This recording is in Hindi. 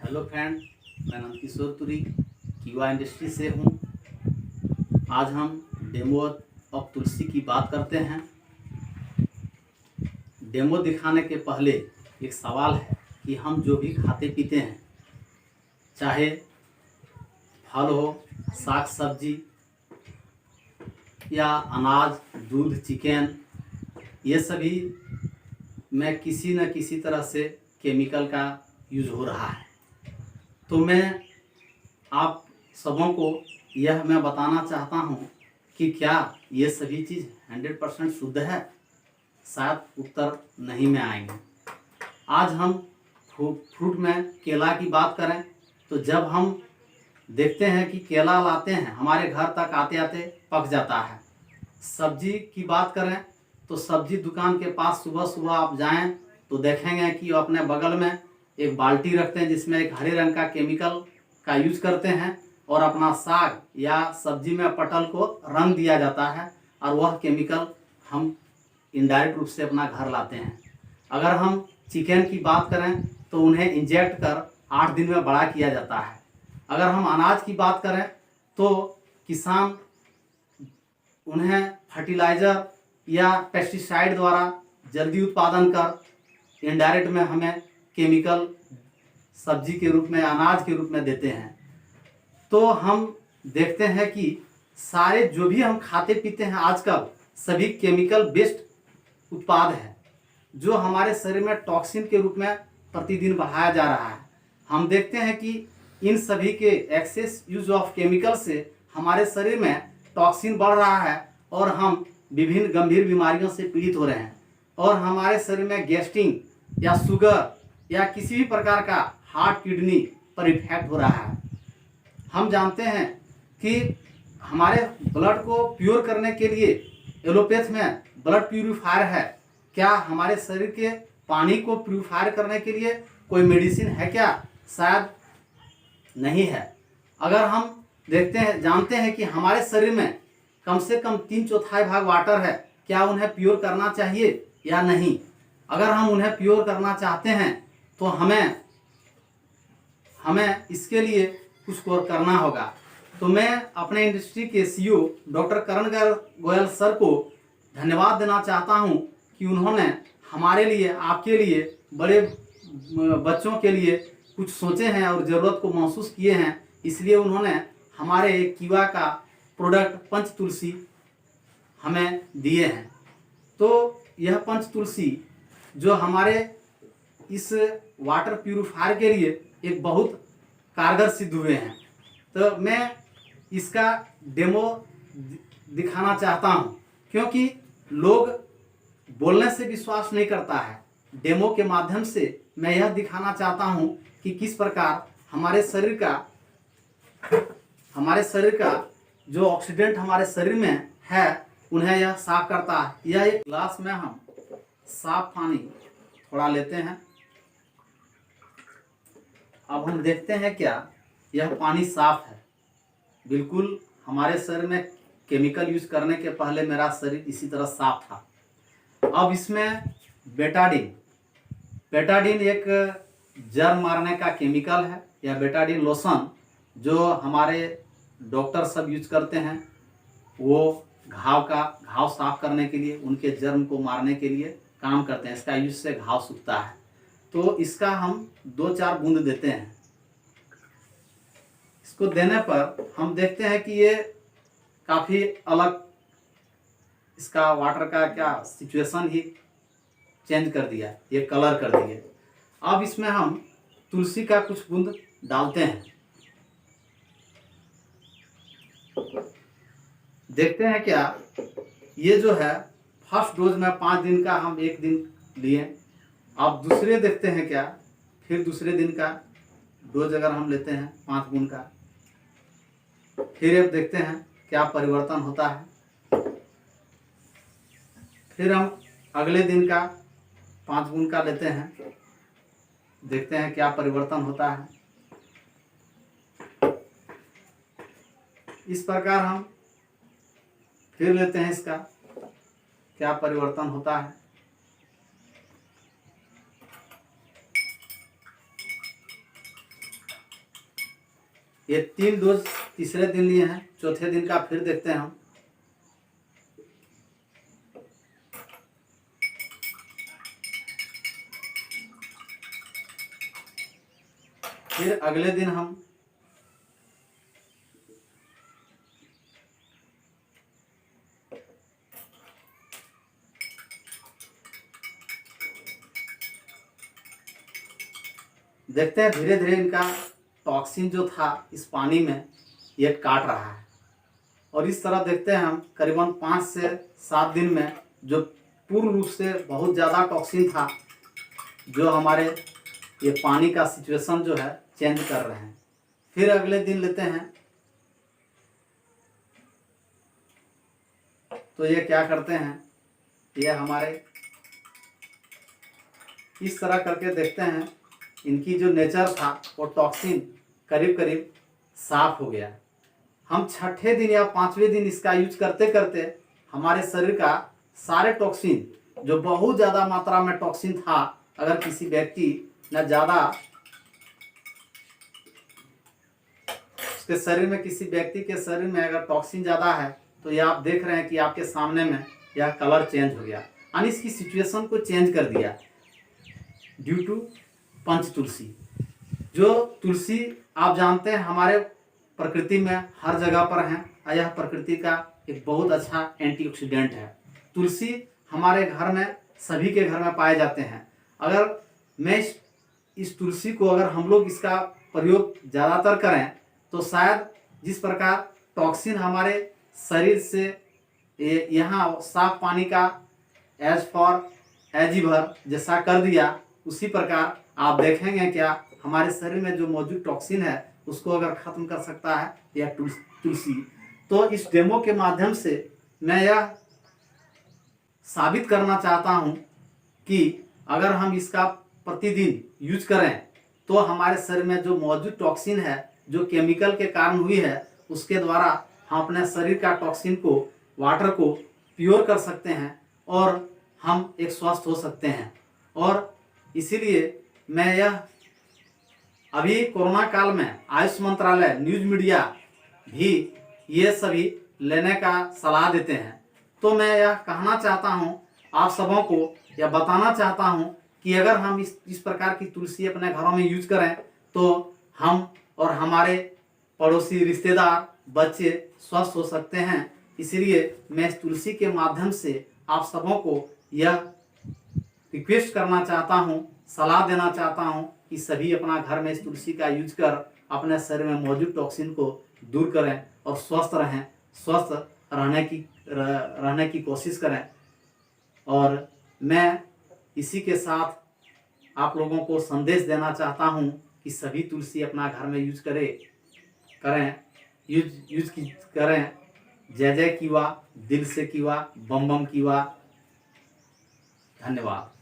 हेलो फ्रेंड, मैं नंद किशोर तुरी कीवा इंडस्ट्री से हूँ। आज हम डेमो ऑफ तुलसी की बात करते हैं। डेमो दिखाने के पहले एक सवाल है कि हम जो भी खाते पीते हैं, चाहे फल हो, साग सब्जी या अनाज, दूध, चिकन, ये सभी में किसी न किसी तरह से केमिकल का यूज हो रहा है। तो मैं आप सबों को यह मैं बताना चाहता हूँ कि क्या ये सभी चीज़ 100% शुद्ध है? शायद उत्तर नहीं में आएंगे। आज हम फ्रूट में केला की बात करें तो जब हम देखते हैं कि केला लाते हैं, हमारे घर तक आते आते पक जाता है। सब्जी की बात करें तो सब्जी दुकान के पास सुबह सुबह आप जाएं तो देखेंगे कि वो अपने बगल में एक बाल्टी रखते हैं जिसमें एक हरे रंग का केमिकल का यूज करते हैं और अपना साग या सब्जी में पटल को रंग दिया जाता है और वह केमिकल हम इनडायरेक्ट रूप से अपना घर लाते हैं। अगर हम चिकन की बात करें तो उन्हें इंजेक्ट कर 8 दिन में बड़ा किया जाता है। अगर हम अनाज की बात करें तो किसान उन्हें फर्टिलाइज़र या पेस्टिसाइड द्वारा जल्दी उत्पादन कर इनडायरेक्ट में हमें केमिकल सब्जी के रूप में, अनाज के रूप में देते हैं। तो हम देखते हैं कि सारे जो भी हम खाते पीते हैं आजकल सभी केमिकल बेस्ड उत्पाद है जो हमारे शरीर में टॉक्सिन के रूप में प्रतिदिन बढ़ाया जा रहा है। हम देखते हैं कि इन सभी के एक्सेस यूज ऑफ केमिकल से हमारे शरीर में टॉक्सिन बढ़ रहा है और हम विभिन्न गंभीर बीमारियों से पीड़ित हो रहे हैं और हमारे शरीर में गैस्ट्रिक या शुगर या किसी भी प्रकार का हार्ट, किडनी पर इफेक्ट हो रहा है। हम जानते हैं कि हमारे ब्लड को प्योर करने के लिए एलोपैथ में ब्लड प्यूरिफायर है। क्या हमारे शरीर के पानी को प्यूरिफायर करने के लिए कोई मेडिसिन है क्या? शायद नहीं है। अगर हम देखते हैं, जानते हैं कि हमारे शरीर में कम से कम 3/4 भाग वाटर है, क्या उन्हें प्योर करना चाहिए या नहीं? अगर हम उन्हें प्योर करना चाहते हैं तो हमें इसके लिए कुछ करना होगा। तो मैं अपने इंडस्ट्री के सीईओ डॉक्टर करण गोयल सर को धन्यवाद देना चाहता हूं कि उन्होंने हमारे लिए, आपके लिए, बड़े बच्चों के लिए कुछ सोचे हैं और ज़रूरत को महसूस किए हैं। इसलिए उन्होंने हमारे कीवा का प्रोडक्ट पंच तुलसी हमें दिए हैं। तो यह पंच तुलसी जो हमारे इस वाटर प्यूरिफायर के लिए एक बहुत कारगर सिद्ध हुए हैं। तो मैं इसका डेमो दिखाना चाहता हूं क्योंकि लोग बोलने से विश्वास नहीं करता है। डेमो के माध्यम से मैं यह दिखाना चाहता हूं कि किस प्रकार हमारे शरीर का जो ऑक्सीडेंट हमारे शरीर में है उन्हें यह साफ करता है। यह एक ग्लास में हम साफ पानी थोड़ा लेते हैं। अब हम देखते हैं क्या यह पानी साफ है? बिल्कुल हमारे शरीर में केमिकल यूज करने के पहले मेरा शरीर इसी तरह साफ था। अब इसमें बेटाडीन एक जर्म मारने का केमिकल है। यह बेटाडीन लोशन जो हमारे डॉक्टर सब यूज करते हैं, वो घाव साफ करने के लिए, उनके जर्म को मारने के लिए काम करते हैं। इसका यूज से घाव सूखता है। तो इसका हम 2-4 बूंद देते हैं। इसको देने पर हम देखते हैं कि ये काफ़ी अलग, इसका वाटर का क्या सिचुएशन ही चेंज कर दिया, ये कलर कर दिए। अब इसमें हम तुलसी का कुछ बूंद डालते हैं। देखते हैं क्या ये जो है फर्स्ट डोज में 5 दिन का हम 1 दिन लिए। अब दूसरे देखते हैं क्या, फिर दूसरे दिन का डोज अगर हम लेते हैं 5 बूंद का, फिर अब देखते हैं क्या परिवर्तन होता है। फिर हम अगले दिन का 5 बूंद का लेते हैं, देखते हैं क्या परिवर्तन होता है। इस प्रकार हम फिर लेते हैं, इसका क्या परिवर्तन होता है। ये 3 डोज तीसरे दिन लिए हैं, चौथे दिन का फिर देखते हैं हम। फिर अगले दिन हम देखते हैं धीरे धीरे इनका टॉक्सिन जो था इस पानी में ये काट रहा है। और इस तरह देखते हैं हम करीबन 5 से 7 दिन में जो पूर्ण रूप से बहुत ज़्यादा टॉक्सिन था, जो हमारे ये पानी का सिचुएशन जो है चेंज कर रहे हैं। फिर अगले दिन लेते हैं तो ये क्या करते हैं, ये हमारे इस तरह करके देखते हैं इनकी जो नेचर था वो टॉक्सिन करीब करीब साफ हो गया। हम छठे दिन या 5वें दिन इसका यूज करते करते हमारे शरीर का सारे टॉक्सिन जो बहुत ज़्यादा मात्रा में टॉक्सिन था, अगर किसी व्यक्ति न ज़्यादा उसके शरीर में, किसी व्यक्ति के शरीर में अगर टॉक्सिन ज़्यादा है तो ये आप देख रहे हैं कि आपके सामने में यह कलर चेंज हो गया, यानी इसकी सिचुएशन को चेंज कर दिया ड्यू टू पंच तुलसी। जो तुलसी आप जानते हैं हमारे प्रकृति में हर जगह पर है, और यह प्रकृति का एक बहुत अच्छा एंटीऑक्सीडेंट है। तुलसी हमारे घर में, सभी के घर में पाए जाते हैं। अगर मैं इस तुलसी को अगर हम लोग इसका प्रयोग ज़्यादातर करें तो शायद जिस प्रकार टॉक्सिन हमारे शरीर से यहाँ साफ पानी का एज फॉर एजिवर जैसा कर दिया, उसी प्रकार आप देखेंगे क्या हमारे शरीर में जो मौजूद टॉक्सिन है उसको अगर खत्म कर सकता है यह तुलसी। तो इस डेमो के माध्यम से मैं यह साबित करना चाहता हूँ कि अगर हम इसका प्रतिदिन यूज करें तो हमारे शरीर में जो मौजूद टॉक्सिन है, जो केमिकल के कारण हुई है, उसके द्वारा हम अपने शरीर का टॉक्सिन को, वाटर को प्योर कर सकते हैं और हम एक स्वस्थ हो सकते हैं। और इसीलिए मैं यह अभी कोरोना काल में आयुष मंत्रालय, न्यूज मीडिया भी ये सभी लेने का सलाह देते हैं। तो मैं यह कहना चाहता हूँ आप सबों को, यह बताना चाहता हूँ कि अगर हम इस प्रकार की तुलसी अपने घरों में यूज करें तो हम और हमारे पड़ोसी, रिश्तेदार, बच्चे स्वस्थ हो सकते हैं। इसलिए मैं इस तुलसी के माध्यम से आप सबों को यह रिक्वेस्ट करना चाहता हूँ, सलाह देना चाहता हूँ कि सभी अपना घर में इस तुलसी का यूज कर अपने शरीर में मौजूद टॉक्सिन को दूर करें और स्वस्थ रहें, स्वस्थ रहने की कोशिश करें। और मैं इसी के साथ आप लोगों को संदेश देना चाहता हूँ कि सभी तुलसी अपना घर में यूज करें। जय जय कीवा, दिल से कीवा, बम बम कीवा। धन्यवाद।